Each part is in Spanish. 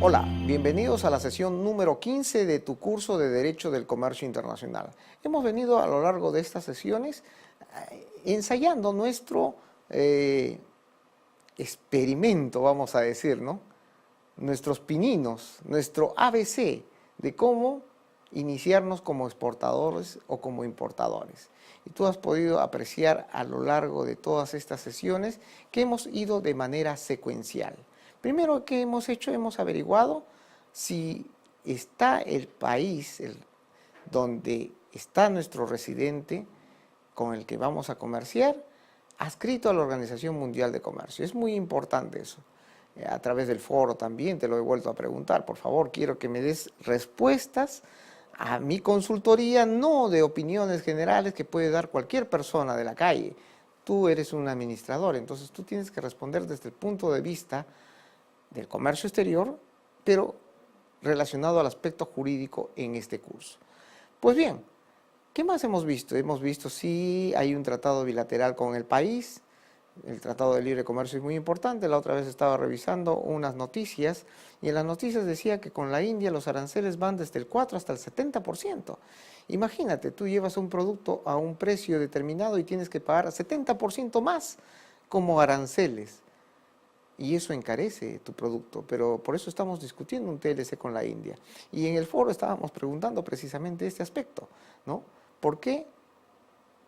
Hola, bienvenidos a la sesión número 15 de tu curso de Derecho del Comercio Internacional. Hemos venido a lo largo de estas sesiones ensayando nuestro experimento, vamos a decir, ¿no? Nuestros pininos, nuestro ABC de cómo iniciarnos como exportadores o como importadores. Y tú has podido apreciar a lo largo de todas estas sesiones que hemos ido de manera secuencial. Primero que hemos hecho, hemos averiguado si está el país donde está nuestro residente con el que vamos a comerciar, adscrito a la Organización Mundial de Comercio. Es muy importante eso. A través del foro también te lo he vuelto a preguntar. Por favor, quiero que me des respuestas a mi consultoría, no de opiniones generales que puede dar cualquier persona de la calle. Tú eres un administrador, entonces tú tienes que responder desde el punto de vista del comercio exterior, pero relacionado al aspecto jurídico en este curso. Pues bien, ¿qué más hemos visto? Hemos visto si hay un tratado bilateral con el país. El Tratado de Libre Comercio es muy importante. La otra vez estaba revisando unas noticias y en las noticias decía que con la India los aranceles van desde el 4 hasta el 70%. Imagínate, tú llevas un producto a un precio determinado y tienes que pagar 70% más como aranceles. Y eso encarece tu producto, pero por eso estamos discutiendo un TLC con la India. Y en el foro estábamos preguntando precisamente este aspecto, ¿no? ¿Por qué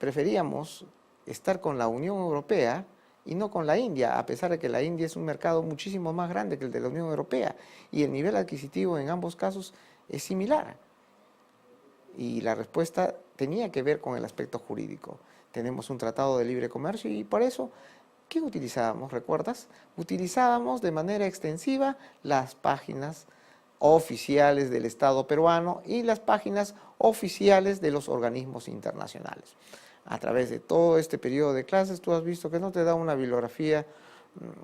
preferíamos estar con la Unión Europea y no con la India, a pesar de que la India es un mercado muchísimo más grande que el de la Unión Europea y el nivel adquisitivo en ambos casos es similar? Y la respuesta tenía que ver con el aspecto jurídico. Tenemos un tratado de libre comercio y por eso, ¿qué utilizábamos? ¿Recuerdas? Utilizábamos de manera extensiva las páginas oficiales del Estado peruano y las páginas oficiales de los organismos internacionales. A través de todo este periodo de clases tú has visto que no te da una bibliografía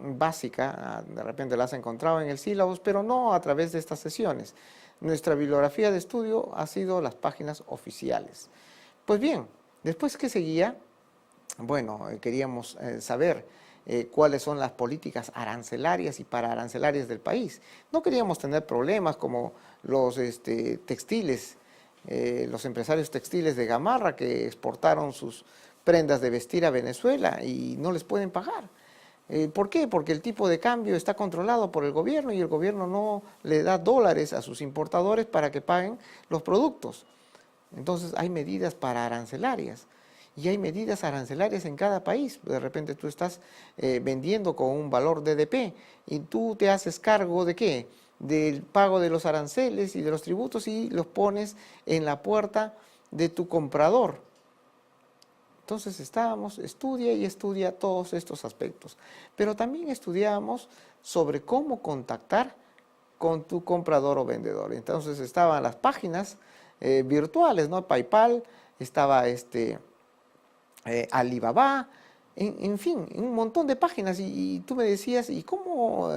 básica, de repente la has encontrado en el sílabus, pero no a través de estas sesiones. Nuestra bibliografía de estudio ha sido las páginas oficiales. Pues bien, después que seguía, bueno, queríamos saber cuáles son las políticas arancelarias y pararancelarias del país. No queríamos tener problemas como los textiles, los empresarios textiles de Gamarra que exportaron sus prendas de vestir a Venezuela y no les pueden pagar. ¿Por qué? Porque el tipo de cambio está controlado por el gobierno y el gobierno no le da dólares a sus importadores para que paguen los productos. Entonces hay medidas pararancelarias y hay medidas arancelarias en cada país. De repente tú estás vendiendo con un valor DDP y tú te haces cargo ¿de qué? Del pago de los aranceles y de los tributos y los pones en la puerta de tu comprador. Entonces estudia y estudia todos estos aspectos. Pero también estudiábamos sobre cómo contactar con tu comprador o vendedor. Entonces estaban las páginas virtuales, ¿no? PayPal, estaba Alibaba, en fin, un montón de páginas. Y tú me decías, ¿y cómo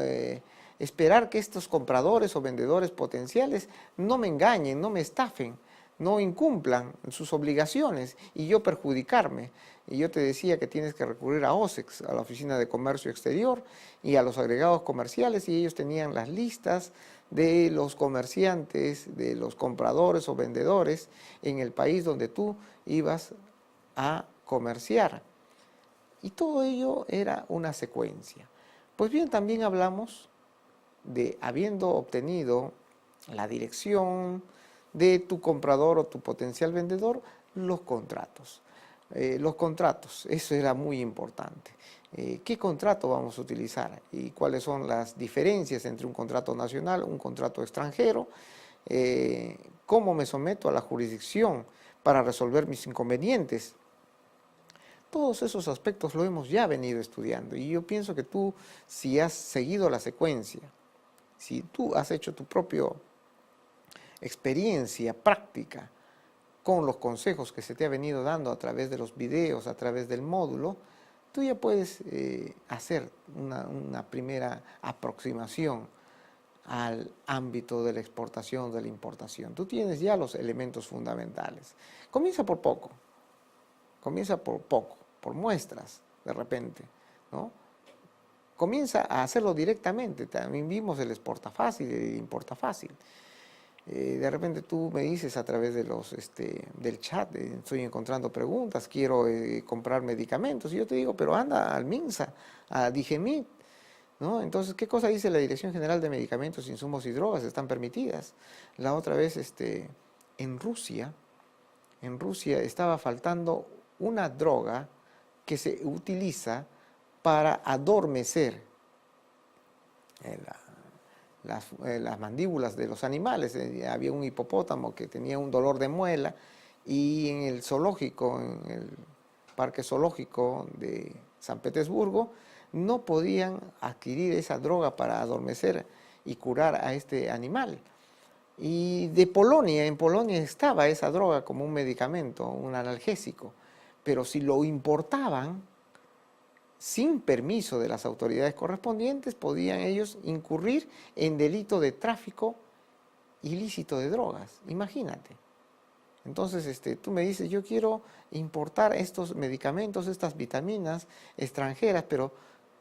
esperar que estos compradores o vendedores potenciales no me engañen, no me estafen, no incumplan sus obligaciones y yo perjudicarme? Y yo te decía que tienes que recurrir a OSEX, a la Oficina de Comercio Exterior, y a los agregados comerciales, y ellos tenían las listas de los comerciantes, de los compradores o vendedores en el país donde tú ibas a comerciar. Y todo ello era una secuencia. Pues bien, también hablamos de, habiendo obtenido la dirección de tu comprador o tu potencial vendedor, los contratos. Los contratos, eso era muy importante. ¿Qué contrato vamos a utilizar? ¿Y cuáles son las diferencias entre un contrato nacional, un contrato extranjero? ¿Cómo me someto a la jurisdicción para resolver mis inconvenientes? Todos esos aspectos lo hemos ya venido estudiando y yo pienso que tú, si has seguido la secuencia, si tú has hecho tu propia experiencia práctica con los consejos que se te ha venido dando a través de los videos, a través del módulo, tú ya puedes hacer una primera aproximación al ámbito de la exportación, de la importación. Tú tienes ya los elementos fundamentales. Comienza por poco, por muestras, de repente, ¿no? comienza a hacerlo directamente. También vimos el exporta fácil, el importa fácil. De repente tú me dices a través de del chat, estoy encontrando preguntas, quiero comprar medicamentos, y yo te digo, pero anda al MINSA, a Digemit, ¿no? Entonces, ¿qué cosa dice la Dirección General de Medicamentos, Insumos y Drogas? Están permitidas. La otra vez, en Rusia estaba faltando una droga que se utiliza para adormecer las mandíbulas de los animales. Había un hipopótamo que tenía un dolor de muela y en el zoológico, en el parque zoológico de San Petersburgo, no podían adquirir esa droga para adormecer y curar a este animal. Y en Polonia estaba esa droga como un medicamento, un analgésico, pero si lo importaban, sin permiso de las autoridades correspondientes, podían ellos incurrir en delito de tráfico ilícito de drogas. Imagínate. Entonces, tú me dices, yo quiero importar estos medicamentos, estas vitaminas extranjeras, pero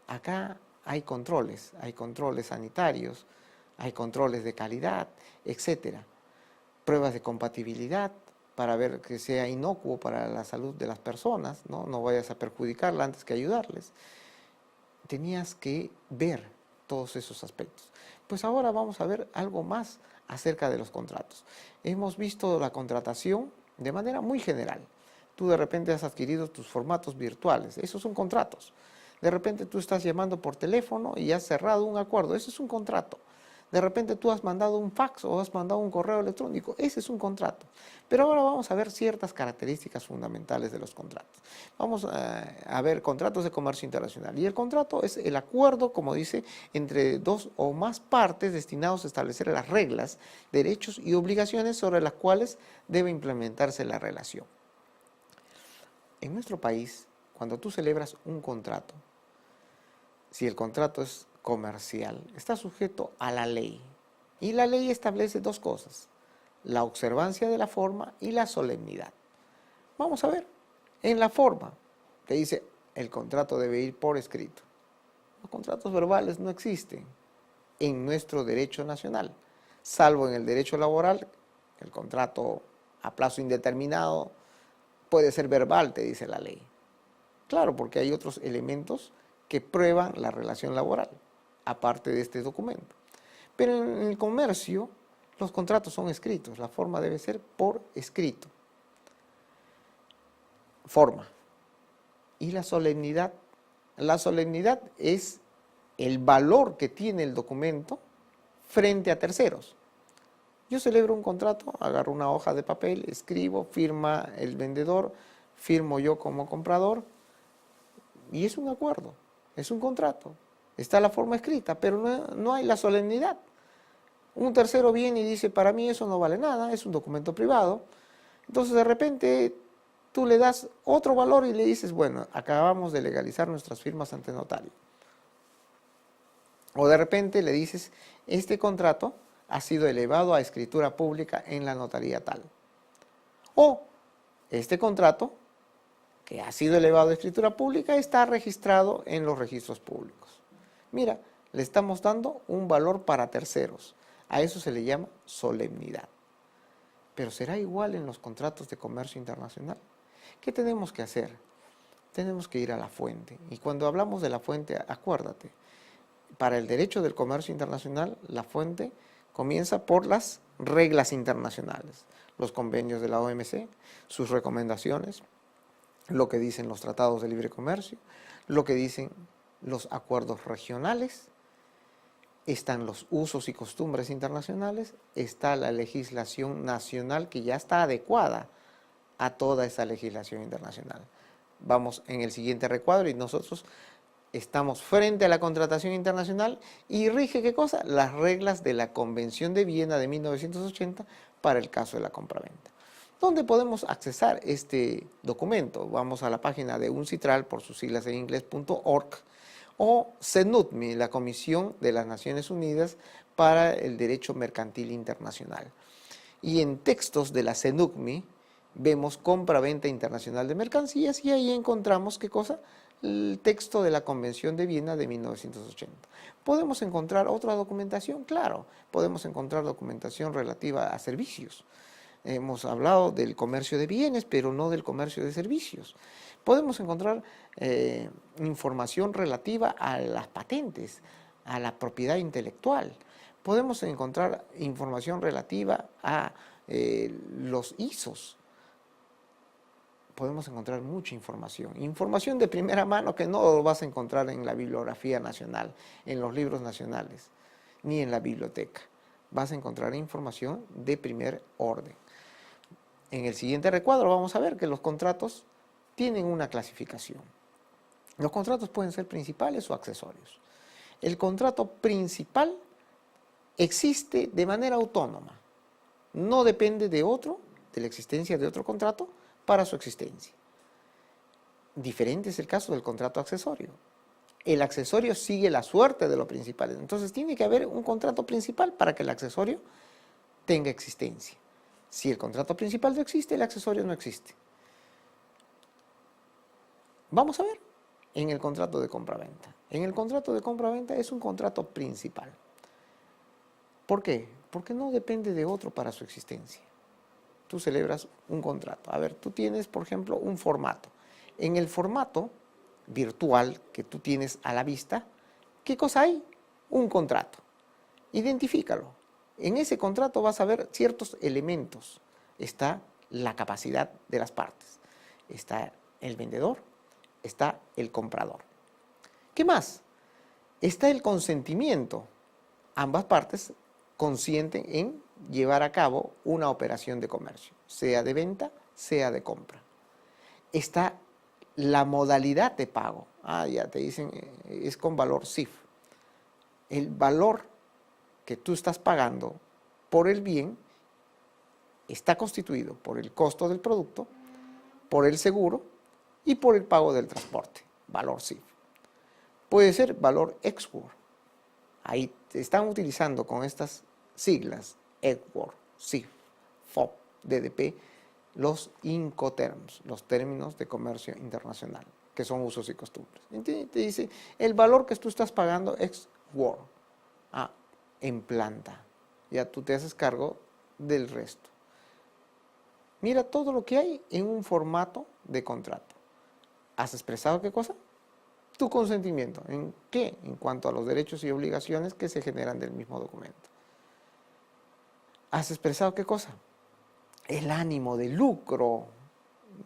acá hay controles sanitarios, hay controles de calidad, etcétera. Pruebas de compatibilidad para ver que sea inocuo para la salud de las personas, no vayas a perjudicarla antes que ayudarles. Tenías que ver todos esos aspectos. Pues ahora vamos a ver algo más acerca de los contratos. Hemos visto la contratación de manera muy general. Tú de repente has adquirido tus formatos virtuales, esos son contratos. De repente tú estás llamando por teléfono y has cerrado un acuerdo, ese es un contrato. De repente tú has mandado un fax o has mandado un correo electrónico, ese es un contrato. Pero ahora vamos a ver ciertas características fundamentales de los contratos. Vamos a ver contratos de comercio internacional. Y el contrato es el acuerdo, como dice, entre dos o más partes destinados a establecer las reglas, derechos y obligaciones sobre las cuales debe implementarse la relación. En nuestro país, cuando tú celebras un contrato, si el contrato es comercial, está sujeto a la ley. Y la ley establece dos cosas, la observancia de la forma y la solemnidad. Vamos a ver, en la forma, te dice, el contrato debe ir por escrito. Los contratos verbales no existen en nuestro derecho nacional, salvo en el derecho laboral, el contrato a plazo indeterminado puede ser verbal, te dice la ley. Claro, porque hay otros elementos que prueban la relación laboral, aparte de este documento. Pero en el comercio, los contratos son escritos, la forma debe ser por escrito. Forma. Y la solemnidad es el valor que tiene el documento frente a terceros. Yo celebro un contrato, agarro una hoja de papel, escribo, firma el vendedor, firmo yo como comprador, y es un acuerdo, es un contrato. Está la forma escrita, pero no hay la solemnidad. Un tercero viene y dice, para mí eso no vale nada, es un documento privado. Entonces de repente tú le das otro valor y le dices, bueno, acabamos de legalizar nuestras firmas ante notario. O de repente le dices, este contrato ha sido elevado a escritura pública en la notaría tal. O este contrato, que ha sido elevado a escritura pública, está registrado en los registros públicos. Mira, le estamos dando un valor para terceros. A eso se le llama solemnidad. Pero ¿será igual en los contratos de comercio internacional? ¿Qué tenemos que hacer? Tenemos que ir a la fuente. Y cuando hablamos de la fuente, acuérdate, para el derecho del comercio internacional, la fuente comienza por las reglas internacionales, los convenios de la OMC, sus recomendaciones, lo que dicen los tratados de libre comercio, lo que dicen los acuerdos regionales, están los usos y costumbres internacionales, está la legislación nacional que ya está adecuada a toda esa legislación internacional. Vamos en el siguiente recuadro y nosotros estamos frente a la contratación internacional y rige ¿qué cosa? Las reglas de la Convención de Viena de 1980 para el caso de la compraventa. ¿Dónde podemos accesar este documento? Vamos a la página de UNCITRAL, por sus siglas en inglés, .org, o CENUTMI, la Comisión de las Naciones Unidas para el Derecho Mercantil Internacional. Y en textos de la CENUTMI vemos compra-venta internacional de mercancías y ahí encontramos ¿qué cosa? el texto de la Convención de Viena de 1980. ¿Podemos encontrar otra documentación? Claro, podemos encontrar documentación relativa a servicios. Hemos hablado del comercio de bienes, pero no del comercio de servicios. Podemos encontrar información relativa a las patentes, a la propiedad intelectual. Podemos encontrar información relativa a los ISOs. Podemos encontrar mucha información. Información de primera mano que no lo vas a encontrar en la bibliografía nacional, en los libros nacionales, ni en la biblioteca. Vas a encontrar información de primer orden. En el siguiente recuadro vamos a ver que los contratos tienen una clasificación. Los contratos pueden ser principales o accesorios. El contrato principal existe de manera autónoma. No depende de la existencia de otro contrato para su existencia. Diferente es el caso del contrato accesorio. El accesorio sigue la suerte de lo principal. Entonces tiene que haber un contrato principal para que el accesorio tenga existencia. Si el contrato principal no existe, el accesorio no existe. Vamos a ver en el contrato de compra-venta. En el contrato de compra-venta es un contrato principal. ¿Por qué? Porque no depende de otro para su existencia. Tú celebras un contrato. A ver, tú tienes, por ejemplo, un formato. En el formato virtual que tú tienes a la vista, ¿qué cosa hay? Un contrato. Identifícalo. En ese contrato vas a ver ciertos elementos. Está la capacidad de las partes. Está el vendedor, está el comprador. ¿Qué más? Está el consentimiento. Ambas partes consienten en llevar a cabo una operación de comercio, sea de venta, sea de compra. Está la modalidad de pago. Ya te dicen, es con valor CIF. El valor que tú estás pagando por el bien está constituido por el costo del producto, por el seguro y por el pago del transporte, valor CIF. Puede ser valor ex-work. Ahí te están utilizando con estas siglas, ex-work, CIF, FOB, DDP, los Incoterms, los términos de comercio internacional, que son usos y costumbres. Entonces te dice, el valor que tú estás pagando ex-work, en planta. Ya tú te haces cargo del resto. Mira todo lo que hay en un formato de contrato. ¿Has expresado qué cosa? Tu consentimiento. ¿En qué? En cuanto a los derechos y obligaciones que se generan del mismo documento. ¿Has expresado qué cosa? El ánimo de lucro.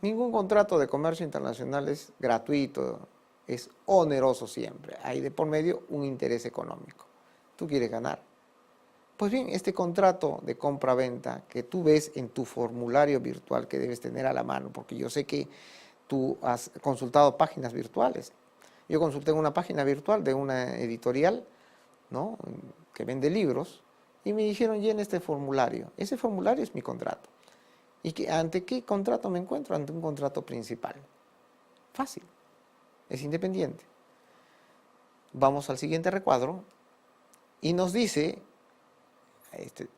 Ningún contrato de comercio internacional es gratuito, es oneroso siempre. Hay de por medio un interés económico. Tú quieres ganar. Pues bien, este contrato de compra-venta que tú ves en tu formulario virtual que debes tener a la mano, porque yo sé que tú has consultado páginas virtuales. Yo consulté una página virtual de una editorial, ¿no?, que vende libros y me dijeron, llena este formulario. Ese formulario es mi contrato. ¿Y ante qué contrato me encuentro? Ante un contrato principal. Fácil. Es independiente. Vamos al siguiente recuadro y nos dice,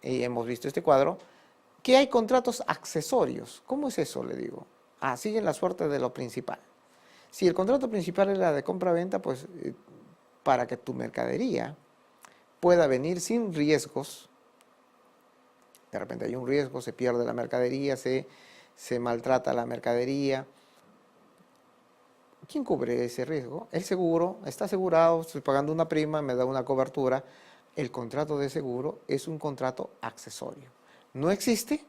hemos visto este cuadro, que hay contratos accesorios. ¿Cómo es eso? Le digo. Siguen la suerte de lo principal. Si el contrato principal es la de compra-venta, pues para que tu mercadería pueda venir sin riesgos, de repente hay un riesgo, se pierde la mercadería, se maltrata la mercadería. ¿Quién cubre ese riesgo? El seguro, está asegurado, estoy pagando una prima, me da una cobertura. El contrato de seguro es un contrato accesorio. No existe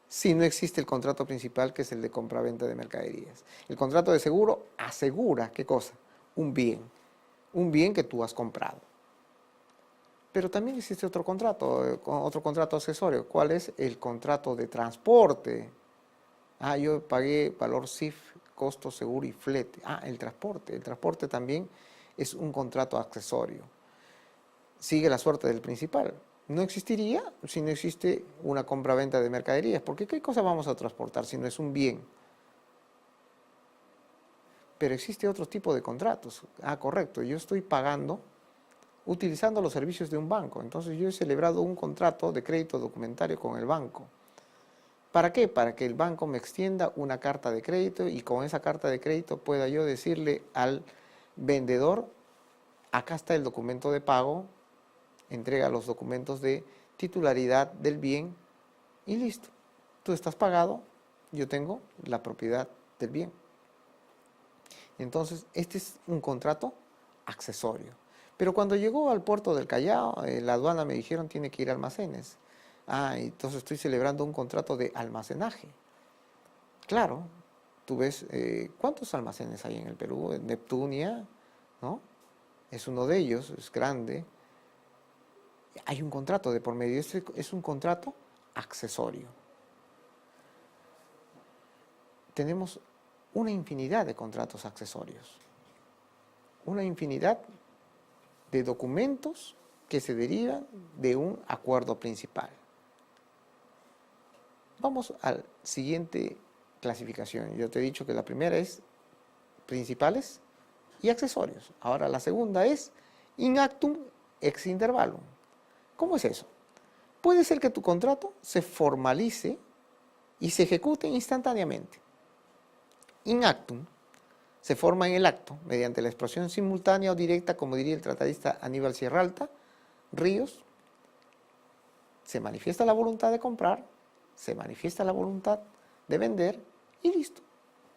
si no existe el contrato principal, que es el de compra-venta de mercaderías. El contrato de seguro asegura, ¿qué cosa? Un bien que tú has comprado. Pero también existe otro contrato accesorio. ¿Cuál es? El contrato de transporte. Yo pagué valor CIF, costo, seguro y flete. El transporte. El transporte también es un contrato accesorio. Sigue la suerte del principal. No existiría si no existe una compra-venta de mercaderías, porque ¿qué cosa vamos a transportar si no es un bien? Pero existe otro tipo de contratos. Correcto, yo estoy pagando utilizando los servicios de un banco. Entonces yo he celebrado un contrato de crédito documentario con el banco. ¿Para qué? Para que el banco me extienda una carta de crédito y con esa carta de crédito pueda yo decirle al vendedor, acá está el documento de pago, entrega los documentos de titularidad del bien y listo. Tú estás pagado, yo tengo la propiedad del bien. Entonces, este es un contrato accesorio. Pero cuando llegó al puerto del Callao, la aduana me dijeron tiene que ir a almacenes. Ah, entonces estoy celebrando un contrato de almacenaje. Claro, tú ves, ¿cuántos almacenes hay en el Perú? Neptunia, ¿no? Es uno de ellos, es grande. Hay un contrato de por medio, este es un contrato accesorio. Tenemos una infinidad de contratos accesorios, una infinidad de documentos que se derivan de un acuerdo principal. Vamos a la siguiente clasificación. Yo te he dicho que la primera es principales y accesorios. Ahora la segunda es in actum ex intervalum. ¿Cómo es eso? Puede ser que tu contrato se formalice y se ejecute instantáneamente. In actum se forma en el acto mediante la expresión simultánea o directa, como diría el tratadista Aníbal Sierralta Ríos. Se manifiesta la voluntad de comprar, se manifiesta la voluntad de vender y listo.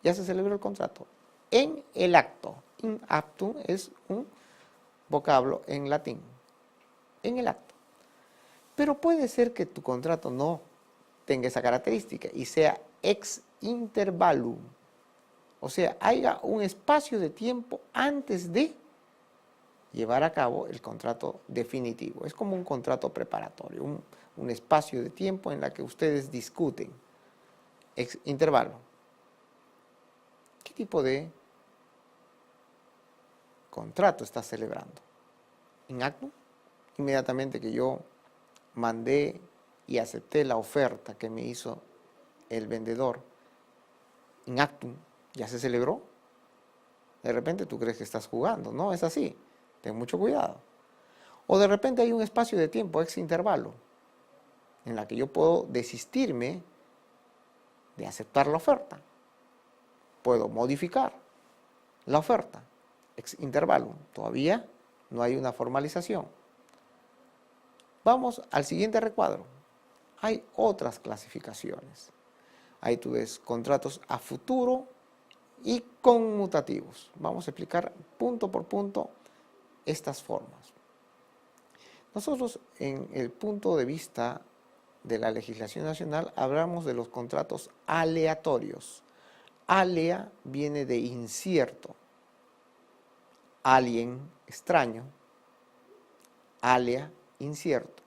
Ya se celebró el contrato. En el acto. In actum es un vocablo en latín. En el acto. Pero puede ser que tu contrato no tenga esa característica y sea ex intervalum. O sea, haya un espacio de tiempo antes de llevar a cabo el contrato definitivo. Es como un contrato preparatorio, un espacio de tiempo en la que ustedes discuten. Intervalo. ¿Qué tipo de contrato estás celebrando? In actum, inmediatamente que yo mandé y acepté la oferta que me hizo el vendedor, in actum, ya se celebró. De repente tú crees que estás jugando, no es así, ten mucho cuidado. O de repente hay un espacio de tiempo, ex intervalo, en la que yo puedo desistirme de aceptar la oferta. Puedo modificar la oferta, ex intervalo. Todavía no hay una formalización. Vamos al siguiente recuadro. Hay otras clasificaciones. Ahí tú ves contratos a futuro y conmutativos. Vamos a explicar punto por punto estas formas. Nosotros, en el punto de vista de la legislación nacional, hablamos de los contratos aleatorios. Alea viene de incierto, alien, extraño, alea, incierto.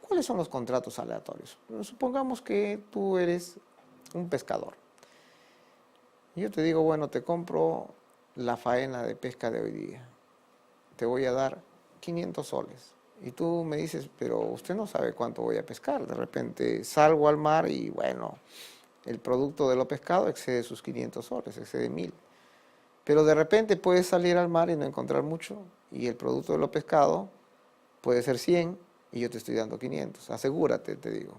¿Cuáles son los contratos aleatorios? Supongamos que tú eres un pescador. Yo te digo, bueno, te compro la faena de pesca de hoy día. Te voy a dar 500 soles. Y tú me dices, pero usted no sabe cuánto voy a pescar. De repente salgo al mar y bueno, el producto de lo pescado excede sus 500 soles, excede 1000. Pero de repente puedes salir al mar y no encontrar mucho. Y el producto de lo pescado puede ser 100 y yo te estoy dando 500. Asegúrate, te digo,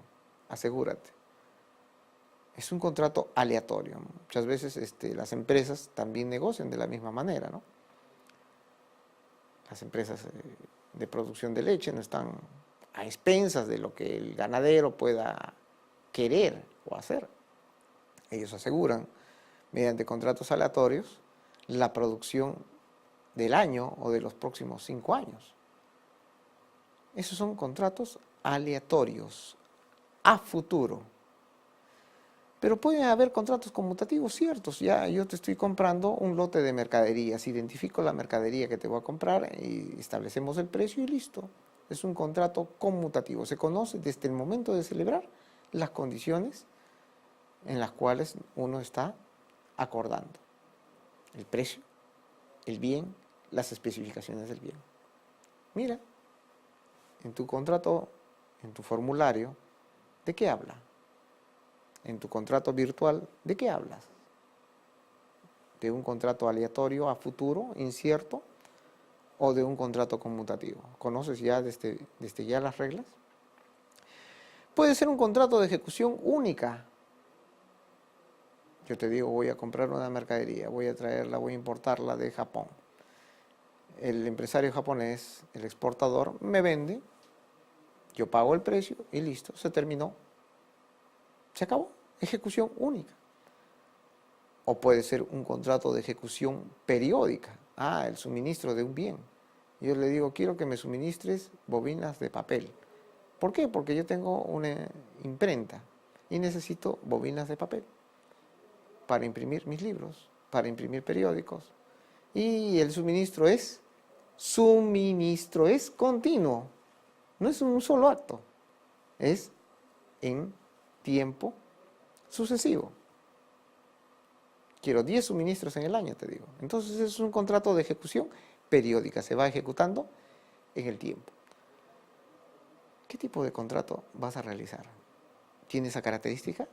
asegúrate. Es un contrato aleatorio. Muchas veces las empresas también negocian de la misma manera, ¿no? Las empresas de producción de leche no están a expensas de lo que el ganadero pueda querer o hacer. Ellos aseguran, mediante contratos aleatorios, la producción del año o de los próximos 5 años. Esos son contratos aleatorios, a futuro. Pero pueden haber contratos conmutativos ciertos. Ya yo te estoy comprando un lote de mercaderías, identifico la mercadería que te voy a comprar y establecemos el precio y listo. Es un contrato conmutativo. Se conoce desde el momento de celebrar las condiciones en las cuales uno está acordando. El precio, el bien, las especificaciones del bien. Mira, en tu contrato, en tu formulario, ¿de qué habla? En tu contrato virtual, ¿de qué hablas? ¿De un contrato aleatorio a futuro, incierto, o de un contrato conmutativo? ¿Conoces ya desde ya las reglas? Puede ser un contrato de ejecución única. Yo te digo, voy a comprar una mercadería, voy a traerla, voy a importarla de Japón. El empresario japonés, el exportador, me vende, yo pago el precio y listo, se terminó. Se acabó. Ejecución única. O puede ser un contrato de ejecución periódica. El suministro de un bien. Yo le digo, quiero que me suministres bobinas de papel. ¿Por qué? Porque yo tengo una imprenta y necesito bobinas de papel para imprimir mis libros, para imprimir periódicos. Y el suministro es continuo. No es un solo acto. Es en tiempo sucesivo. Quiero 10 suministros en el año, te digo. Entonces es un contrato de ejecución periódica, se va ejecutando en el tiempo. ¿Qué tipo de contrato vas a realizar? ¿Tiene esa característica?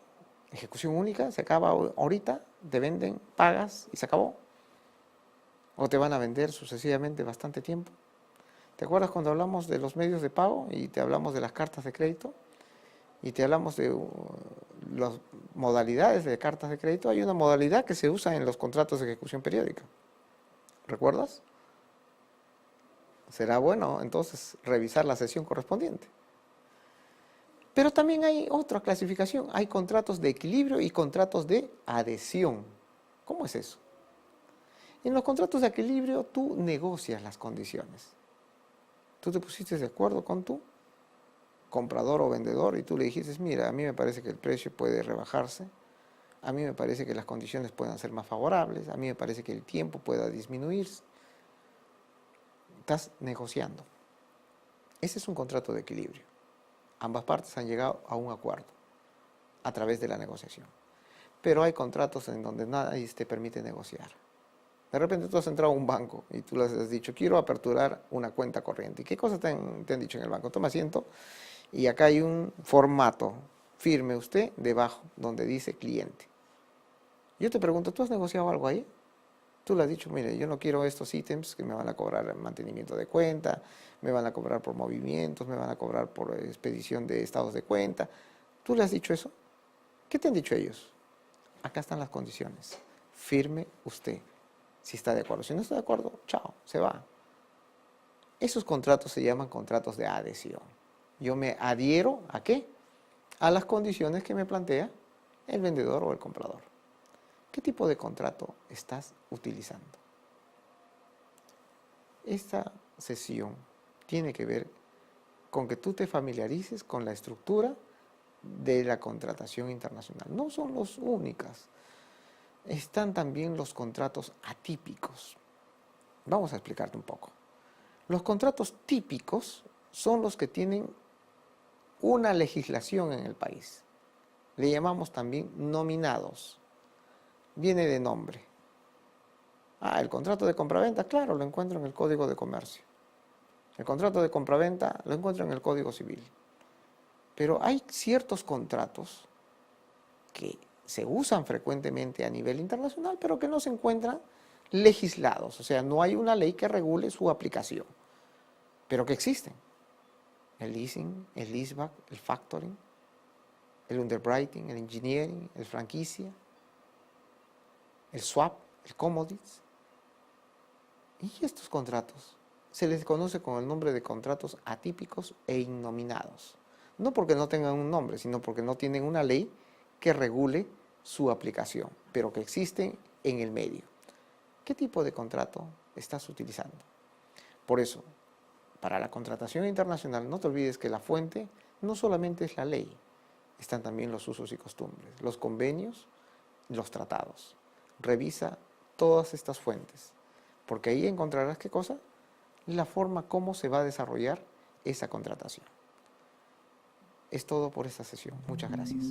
Ejecución única, se acaba ahorita, te venden, pagas y se acabó. ¿O te van a vender sucesivamente bastante tiempo? ¿Te acuerdas cuando hablamos de los medios de pago y te hablamos de las cartas de crédito? Y te hablamos de las modalidades de cartas de crédito. Hay una modalidad que se usa en los contratos de ejecución periódica. ¿Recuerdas? Será bueno entonces revisar la sesión correspondiente. Pero también hay otra clasificación. Hay contratos de equilibrio y contratos de adhesión. ¿Cómo es eso? En los contratos de equilibrio tú negocias las condiciones. Tú te pusiste de acuerdo con tu comprador o vendedor y tú le dijiste, mira, a mí me parece que el precio puede rebajarse, a mí me parece que las condiciones puedan ser más favorables, a mí me parece que el tiempo pueda disminuirse. Estás negociando. Ese es un contrato de equilibrio. Ambas partes han llegado a un acuerdo a través de la negociación. Pero hay contratos en donde nadie te permite negociar. De repente tú has entrado a un banco y tú les has dicho, quiero aperturar una cuenta corriente. ¿Y qué cosas te han dicho en el banco? Toma asiento y acá hay un formato. Firme usted debajo donde dice cliente. Yo te pregunto, ¿tú has negociado algo ahí? Tú le has dicho, mire, yo no quiero estos ítems que me van a cobrar el mantenimiento de cuenta, me van a cobrar por movimientos, me van a cobrar por expedición de estados de cuenta. ¿Tú le has dicho eso? ¿Qué te han dicho ellos? Acá están las condiciones. Firme usted. Si está de acuerdo. Si no está de acuerdo, chao, se va. Esos contratos se llaman contratos de adhesión. Yo me adhiero ¿a qué? A las condiciones que me plantea el vendedor o el comprador. ¿Qué tipo de contrato estás utilizando? Esta sesión tiene que ver con que tú te familiarices con la estructura de la contratación internacional. No son los únicas. Están también los contratos atípicos. Vamos a explicarte un poco. Los contratos típicos son los que tienen una legislación en el país. Le llamamos también nominados. Viene de nombre. El contrato de compraventa, claro, lo encuentro en el Código de Comercio. El contrato de compraventa lo encuentro en el Código Civil. Pero hay ciertos contratos que se usan frecuentemente a nivel internacional, pero que no se encuentran legislados. O sea, no hay una ley que regule su aplicación, pero que existen. El leasing, el leaseback, el factoring, el underwriting, el engineering, el franquicia, el swap, el commodities. Y estos contratos se les conoce con el nombre de contratos atípicos e innominados. No porque no tengan un nombre, sino porque no tienen una ley que regule su aplicación, pero que existen en el medio. ¿Qué tipo de contrato estás utilizando? Por eso, para la contratación internacional, no te olvides que la fuente no solamente es la ley, están también los usos y costumbres, los convenios, los tratados. Revisa todas estas fuentes, porque ahí encontrarás ¿qué cosa? La forma como se va a desarrollar esa contratación. Es todo por esta sesión. Muchas gracias.